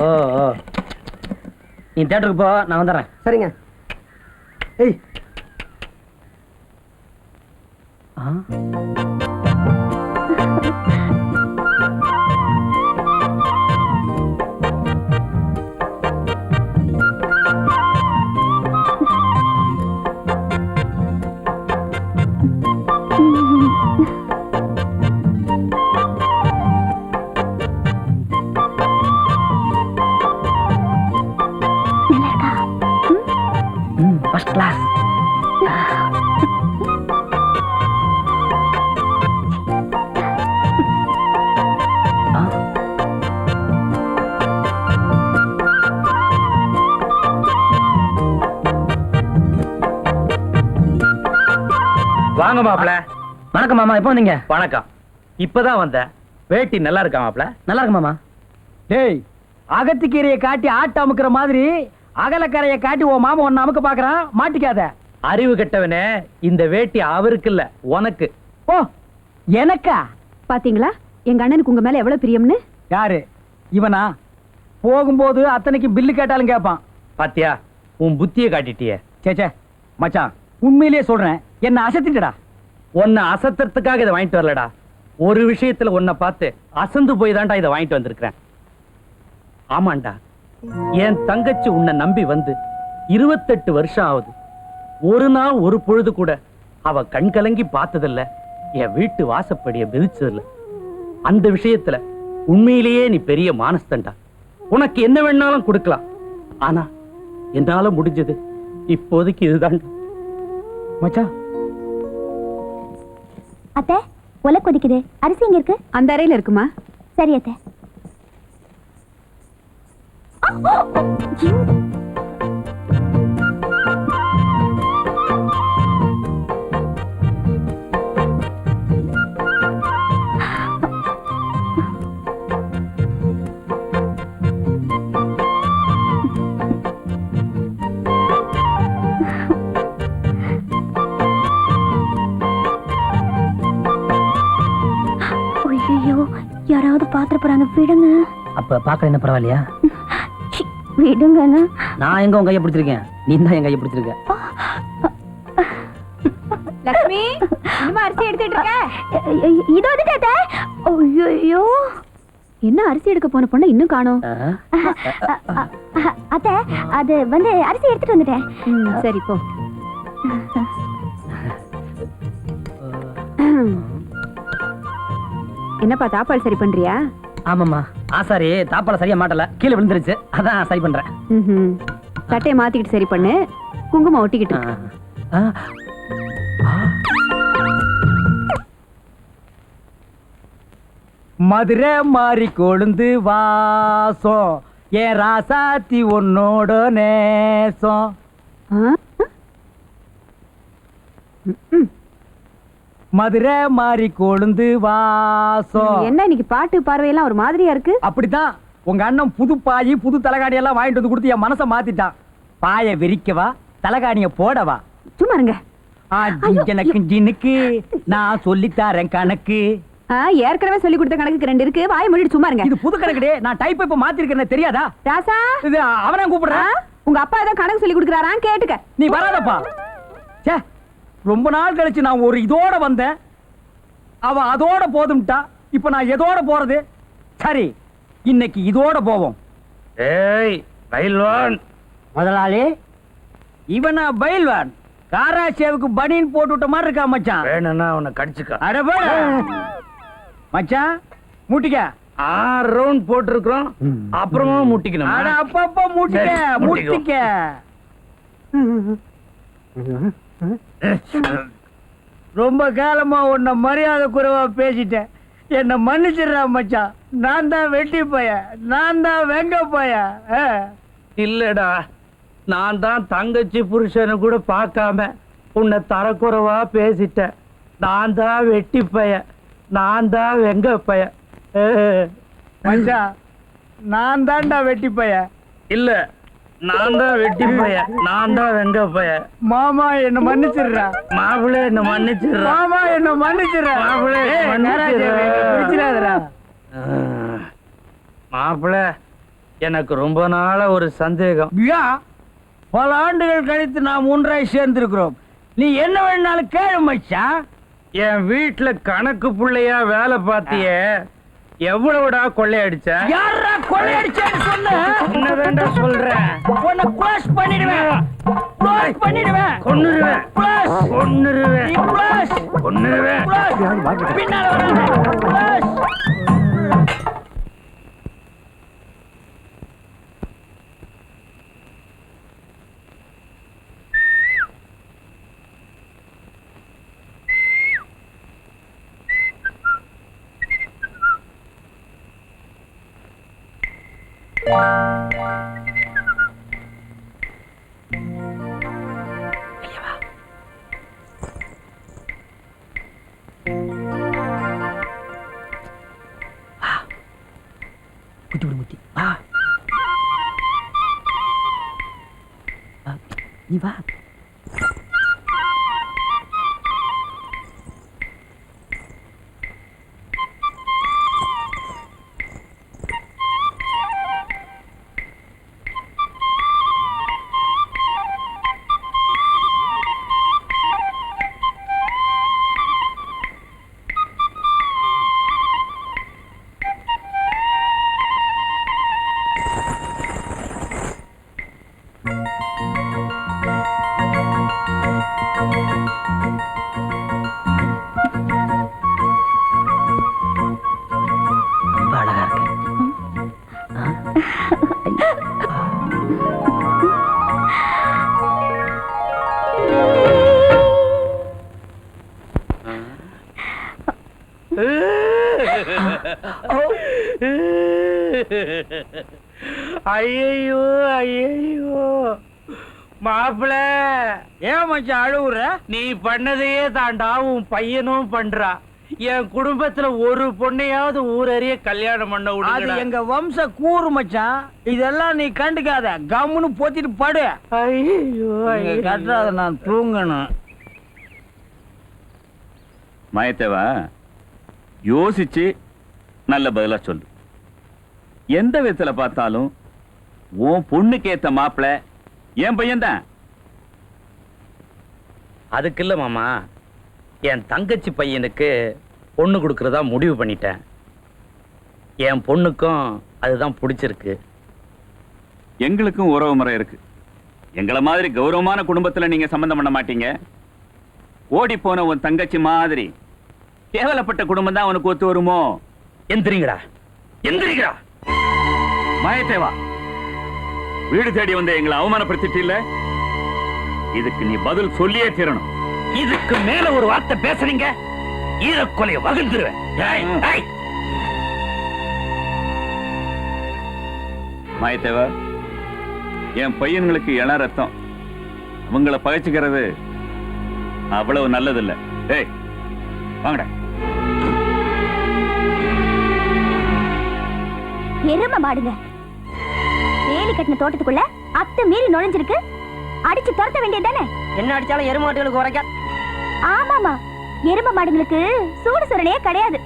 ஓ ஓ, நீ தேட்டருக்கு போ, நான் வந்துடுறேன். சரிங்க. ஏய் ஃபர்ஸ்ட் கிளாஸ். வாங்க மாப்ள. வணக்கம் மாமா, எப்போ வந்தீங்க? வணக்கம். இப்பதான் வந்தேன். வேட்டி நல்லா இருக்கா மாப்ள? நல்லா இருக்கு மாமா. டேய், அகத்திக்கீரையை காட்டி ஆட்ட அமுக்குற மாதிரி அகலக்கரையை காட்டி உன் மாமா ஒன்னு அமுக்க பாக்குறான், மாட்டிக்காத. அறிவு கெட்டவனே, இந்த வேட்டி அவருக்கு இல்ல, உனக்கு. ஓ, எனக்கா? பாத்தீங்களா எங்க அண்ணனுக்கு உங்க மேல எவ்வளவு பிரியம்னு? யாரு இவனா? போகும்போது அத்தனைக்கு பில்லு கேட்டாலும் கேட்பான். பாத்தியா, உன் புத்தியை காட்டிட்டியே. சேச்சே மச்சான், உண்மையிலேயே சொல்றேன், என்ன அசத்திட்டடா. உன்னை அசத்துறதுக்காக இதை வாங்கிட்டு வரலடா. ஒரு விஷயத்துல உன்னை பார்த்து அசந்து போய் தான்டா இதை வாங்கிட்டு வந்திருக்கிறேன். ஆமாண்டா, என் தங்கச்சி உன்னை நம்பி வந்து 28 வருஷம் ஆகுது. ஒரு நாள் ஒரு பொழுது கூட அவ கண் கலங்கி பார்த்ததில்ல, என் வீட்டு வாசப்படிய மிதிச்சதில்ல. அந்த விஷயத்துல உண்மையிலேயே நீ பெரிய மானஸ்தண்டா. உனக்கு என்ன வேணாலும் கொடுக்கலாம், ஆனா என்னால முடிஞ்சது இப்போதைக்கு இதுதான். மச்சான், அத்தை, ஒலை கொதிக்குது, அரிசி எங்க இருக்கு? அந்த அறையில இருக்குமா? சரி அத்தை. ஐயோ, யாராவது பாத்திர போறாங்க, விடுங்க. அப்ப பாக்க என்ன பரவாயில்லையா? விடுங்க. நான் எங்க உங்க கையை பிடிச்சிருக்கேன், நீ தான் என் கையை பிடிச்சிருக்க. லட்சுமி, இன்னுமா அரிசி எடுத்துட்டு இருக்க? இதோ வந்துட்டே. ஐயோ, என்ன அரிசி எடுக்க போன பொண்ணு இன்னும் காணோம்? அத்தை, அது வந்து அரிசி எடுத்துட்டு வந்துட்டேன். சரி போ. என்னப்பா, தாப்பால் சரி பண்றியா? ஆமாம்மா, ஆசாரி தாப்பால சரியா மாட்டல, கீழே விழுந்துருச்சு, அதான் சரி பண்றேன். சட்டையை மாத்திக்கிட்டு சரி பண்ணு, குங்குமம் ஒட்டிக்கிட்டு. மதுரை மாறி கொழுந்து வாசம், ஏன் ராசாத்தி உன்னோட நேசம். மதுரை மாறி கொழுந்து வாசம். என்ன இன்னைக்கு பாட்டு பார்வையெல்லாம் ஒரு மாதிரியா இருக்கு? அப்படித்தான், உங்க அண்ணன் புது பாயி புது தலகாணி எல்லாம் வாங்கிட்டு வந்து கொடுத்து என் மனசை மாத்திட்டான். பாய விரிக்கவா, தலகாணிய போடவா? சும்மா இருங்க. எனக்கு ஜினுக்கு நான் சொல்லித்தாரேன் கணக்கு. ஏற்கனவே சொல்லி கொடுத்த கணக்கு 2 இருக்கு, வாய் மூடிட்டு சும்மா இருங்க. இது புது கணக்குடே, நான் டைப் இப்ப மாத்திருக்கேன், தெரியாதா? ராசா, இது அவனா கூப்பிடுறேன். உங்க அப்பா ஏதோ கணக்கு சொல்லி கொடுக்கறாராம், கேட்டுக்க. நீ வராதப்பா. சே, ரொம்ப நாள் கழிச்சு நான் ஒரு இதோட வந்தேன், அவ அதோட போதும்ட்டா. இப்ப நான் எதோட போறது? சரி, இன்னைக்கு இதோட போவோம். ஏய் பைல்வான். முதலாளி, இவனா பைல்வான்? காராசேவுக்கு பனியன் போட்டு விட்ட மாதிரி இருக்கா மச்சான். வேணும்னா அவனை கடிச்சுக்க. அட மச்சான், முட்டிக்க. 6 ரவுண்ட் போட்டிருக்கிறோம், அப்புறமா முட்டிக்கணும். அட அப்பப்ப முட்டிக்க, முட்டிக்க. ரொம்ப காலமா உன்னை மரியாதை குறைவா பேசிட்டேன், என்ன மன்னிச்சிடுறா மச்சான். நான் தான் வெட்டி பைய, நான் தான் வெங்க பைய. இல்லடா, நான் தான் தங்கச்சி புருஷனை கூட பார்க்காம உன்னை தரக்குறைவா பேசிட்டேன். நான் தான் வெட்டி பைய, நான் தான் வெங்க பைய. மச்சான், நான் தான்டா வெட்டி பைய. இல்ல, நான் தான் வெட்டி பைய, நான் தான் வெங்க பைய. மாமா என்ன மன்னிச்சிடுறா. மாப்பிள்ளை என்ன மன்னிச்சிடுறா. மாமா என்ன மன்னிச்சிடுறா. மாப்பிள்ளை பிடிச்சிடாதடா. மாப்பிள்ளை, எனக்கு ரொம்ப நாளா ஒரு சந்தேகம். ஐயா, பல ஆண்டுகள் கழித்து நாம் ஒன்றாய் சேர்ந்திருக்கிறோம். நீ என்ன வேணாலும் கேளு மச்சான். என் வீட்டுல கணக்கு புள்ளையா வேலை பார்த்தியே, எவ்வளவுடா கொள்ளையடிச்ச? யாரா கொள்ளையடிச்சேன்னு சொல்லு. என்னதான்டா சொல்றேன்? உன்னை க்ளோஸ் பண்ணிடுவேன். க்ளோஸ் பண்ணிடுவேன். கொன்னுருவேன். க்ளோஸ். கொன்னுருவேன். நீ க்ளோஸ். கொன்னுருவேன். க்ளோஸ். பின்னால வராத. க்ளோஸ். குத்தி விடு முத்தி. வா நீ வா. ரொம்ப அழகா இருக்கு. ஐயோ ஐயோ மாப்பிள, ஏன் மச்சான் அழுவுற? நீ பண்ணதையே தாண்டா உன் பையனும் பண்றா. என் குடும்பத்துல ஒரு பொண்ணையாவது ஊரறிய கல்யாணம் பண்ண அது விடுங்கடா. எங்க வம்ச கூறு மச்சான். இதெல்லாம் நீ கண்டுக்காத. கம்முன்னு போத்திட்டு படு. ஐயோ கட்டாத, நான் தூங்கணும். மாயத்தேவா, யோசிச்சு நல்ல பதிலா சொல்லு. எந்த விதத்துல பார்த்தாலும் உன் பொண்ணுக்கு ஏத்த மாப்பிள என் பையன்தான். அதுக்கு இல்ல மாமா, என் தங்கச்சி பையனுக்கு பொண்ணு கொடுக்கறதா முடிவு பண்ணிட்டேன். என் பொண்ணுக்கும் அதுதான் பிடிச்சிருக்கு. எங்களுக்கும் உறவு முறை இருக்கு. எங்களை மாதிரி கௌரவமான குடும்பத்துல நீங்க சம்பந்தம் பண்ண மாட்டீங்க. ஓடி போன உன் தங்கச்சி மாதிரி கேவலப்பட்ட குடும்பம் தான் உனக்கு ஒத்து வருமோ? எந்திரிங்கடா, எந்திரிங்கடா. மாயத்தேவா, வீடு தேடி வந்து எங்களை அவமானப்படுத்திட்டு இல்ல, இதுக்கு நீ பதில் சொல்லியே தீரணும். இதுக்கு மேல ஒரு வார்த்தை பேசுறீங்க, ஈரக்கொலையை வகுந்துருவேன். மாயத்தேவா, என் பையன்களுக்கு இள ரத்தம். அவங்கள பகைச்சுக்கிறது அவ்வளவு நல்லதில்ல. ஏய் வாங்கடா. எரும மாடுங்க. வேலி கட்டின தோட்டத்துக்குள்ள அத்து மீறி நுழைஞ்சிருக்கு. அடிச்சு துரத்த வேண்டியதானே? என்ன அடிச்சாலும் எருமாட்டுகளுக்கு உரைக்க. ஆமாமா, எரும மாடுங்களுக்கு சூடு சுரணையே கிடையாது.